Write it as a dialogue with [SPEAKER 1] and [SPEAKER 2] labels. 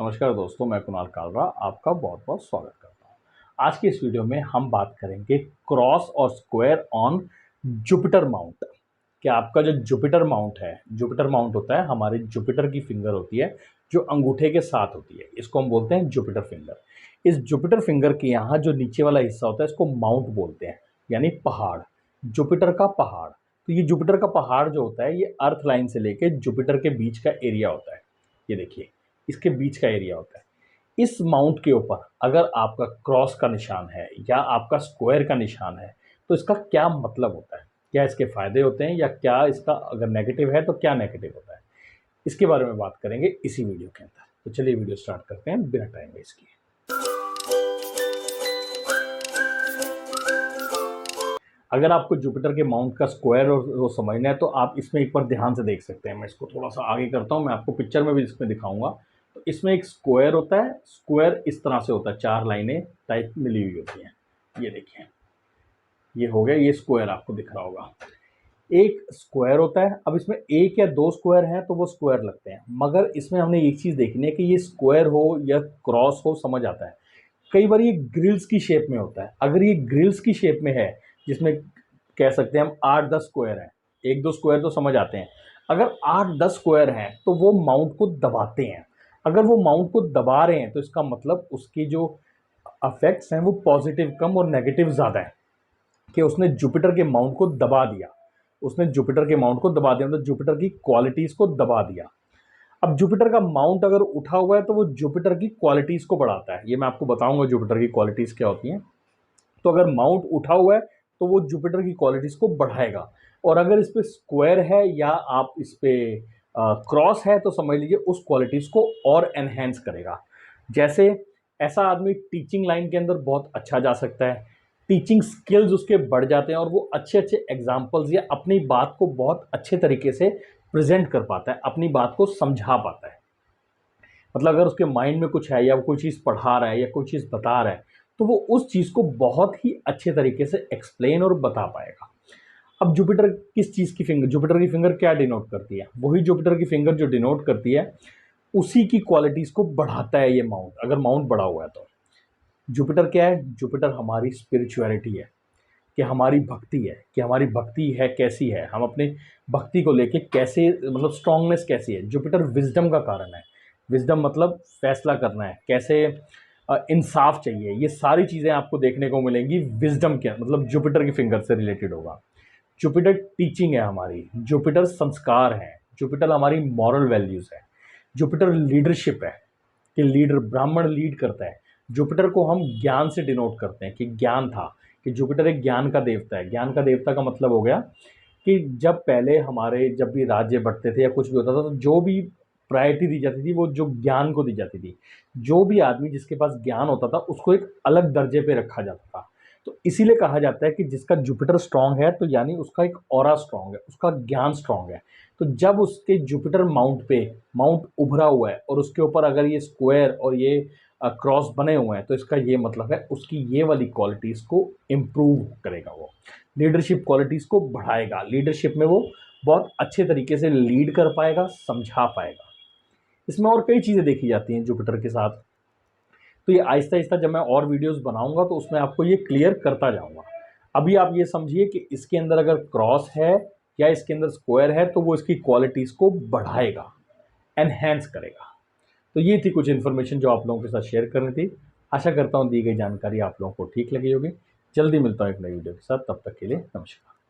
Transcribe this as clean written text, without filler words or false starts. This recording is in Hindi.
[SPEAKER 1] नमस्कार दोस्तों, मैं कुणाल कालरा आपका बहुत बहुत स्वागत करता हूँ। आज की इस वीडियो में हम बात करेंगे क्रॉस और स्क्वायर ऑन जुपिटर माउंट। कि आपका जो जुपिटर माउंट है, जुपिटर माउंट होता है हमारे जुपिटर की फिंगर होती है जो अंगूठे के साथ होती है, इसको हम बोलते हैं जुपिटर फिंगर। इस जुपिटर फिंगर के यहाँ जो नीचे वाला हिस्सा होता है इसको माउंट बोलते हैं, यानी पहाड़, जुपिटर का पहाड़। तो ये जुपिटर का पहाड़ जो होता है ये अर्थ लाइन से लेके जुपिटर के बीच का एरिया होता है। ये देखिए, इसके बीच का एरिया होता है। इस माउंट के ऊपर अगर आपका क्रॉस का निशान है या आपका स्क्वायर का निशान है तो इसका क्या मतलब होता है, क्या इसके फायदे होते हैं या क्या इसका अगर नेगेटिव है तो क्या नेगेटिव होता है, इसके बारे में बात करेंगे इसी वीडियो के अंदर। तो चलिए वीडियो स्टार्ट करते हैं बिना टाइम वेस्ट किए। अगर आपको जुपिटर के माउंट का स्क्वायर और वो समझना है तो आप इसमें एक बार ध्यान से देख सकते हैं। मैं इसको थोड़ा सा आगे करता हूँ, मैं आपको पिक्चर में भी इसमें दिखाऊंगा। तो इसमें एक स्क्वायर होता है, स्क्वायर इस तरह से होता है, चार लाइनें टाइप मिली हुई होती हैं। ये देखिए, ये हो गया, ये स्क्वायर आपको दिख रहा होगा। एक स्क्वायर होता है, अब इसमें एक या दो स्क्वायर हैं तो वो स्क्वायर लगते हैं, मगर इसमें हमने एक चीज़ देखनी है कि ये स्क्वायर हो या क्रॉस हो समझ आता है। कई बार ये ग्रिल्स की शेप में होता है। अगर ये ग्रिल्स की शेप में है, जिसमें कह सकते हैं हम 8-10 स्क्वायर हैं, एक दो स्क्वायर तो समझ आते हैं। अगर 8-10 स्क्वायर हैं तो वो माउंट को दबाते हैं। अगर वो माउंट को दबा रहे हैं तो इसका मतलब उसकी जो अफेक्ट्स हैं वो पॉजिटिव कम और नेगेटिव ज़्यादा है, कि उसने जुपिटर के माउंट को दबा दिया। उसने जुपिटर के माउंट को दबा दिया मतलब जुपिटर की क्वालिटीज़ को दबा दिया। अब जुपिटर का माउंट अगर उठा हुआ है तो वो जुपिटर की क्वालिटीज़ को बढ़ाता है। ये मैं आपको बताऊंगा जुपिटर की क्वालिटीज़ क्या होती हैं। तो अगर माउंट उठा हुआ है तो वो जुपिटर की क्वालिटीज़ को बढ़ाएगा, और अगर इस पे स्क्वायर है या आप इस पे क्रॉस है तो समझ लीजिए उस क्वालिटीज़ को और एनहेंस करेगा। जैसे ऐसा आदमी टीचिंग लाइन के अंदर बहुत अच्छा जा सकता है, टीचिंग स्किल्स उसके बढ़ जाते हैं और वो अच्छे अच्छे एग्जाम्पल्स या अपनी बात को बहुत अच्छे तरीके से प्रेजेंट कर पाता है, अपनी बात को समझा पाता है। मतलब अगर उसके माइंड में कुछ है या वो कोई चीज़ पढ़ा रहा है या कोई चीज़ बता रहा है तो वो उस चीज़ को बहुत ही अच्छे तरीके से एक्सप्लेन और बता पाएगा। अब जुपिटर किस चीज़ की फिंगर, जुपिटर की फिंगर क्या डिनोट करती है, वही जुपिटर की फिंगर जो डिनोट करती है उसी की क्वालिटीज़ को बढ़ाता है ये माउंट, अगर माउंट बढ़ा हुआ है तो। जुपिटर क्या है, जुपिटर हमारी स्पिरिचुअलिटी है, कि हमारी भक्ति है, कि हमारी भक्ति है कैसी है, हम अपनी भक्ति को लेके कैसे, मतलब स्ट्रांगनेस कैसी है। जुपिटर विजडम का कारण है। विजडम मतलब फैसला करना है, कैसे इंसाफ चाहिए, ये सारी चीज़ें आपको देखने को मिलेंगी विजडम के, मतलब जुपिटर की फिंगर से रिलेटेड होगा। जुपिटर टीचिंग है हमारी, जुपिटर संस्कार है, जुपिटर हमारी मॉरल वैल्यूज़ है, जुपिटर लीडरशिप है, कि लीडर ब्राह्मण लीड करता है। जुपिटर को हम ज्ञान से डिनोट करते हैं कि ज्ञान था, कि जुपिटर एक ज्ञान का देवता है। ज्ञान का देवता का मतलब हो गया कि जब पहले हमारे जब भी राज्य बढ़ते थे या कुछ भी होता था तो जो भी प्रायोरिटी दी जाती थी वो जो ज्ञान को दी जाती थी। जो भी आदमी जिसके पास ज्ञान होता था उसको एक अलग दर्जे पे रखा जाता था। तो इसीलिए कहा जाता है कि जिसका जुपिटर स्ट्रांग है तो यानी उसका एक ऑरा स्ट्रांग है, उसका ज्ञान स्ट्रांग है। तो जब उसके जुपिटर माउंट पे माउंट उभरा हुआ है और उसके ऊपर अगर ये स्क्वायर और ये क्रॉस बने हुए हैं तो इसका ये मतलब है उसकी ये वाली क्वालिटीज़ को इम्प्रूव करेगा, वो लीडरशिप क्वालिटीज़ को बढ़ाएगा। लीडरशिप में वो बहुत अच्छे तरीके से लीड कर पाएगा, समझा पाएगा। इसमें और कई चीज़ें देखी जाती हैं जुपिटर के साथ। तो ये आहिस्ता आहिस्ता जब मैं और वीडियोस बनाऊंगा तो उसमें आपको ये क्लियर करता जाऊंगा। अभी आप ये समझिए कि इसके अंदर अगर क्रॉस है या इसके अंदर स्क्वायर है तो वो इसकी क्वालिटीज़ को बढ़ाएगा, एनहेंस करेगा। तो ये थी कुछ इन्फॉर्मेशन जो आप लोगों के साथ शेयर करनी थी। आशा करता हूँ दी गई जानकारी आप लोगों को ठीक लगी होगी। जल्दी मिलता हूँ एक नई वीडियो के साथ, तब तक के लिए नमस्कार।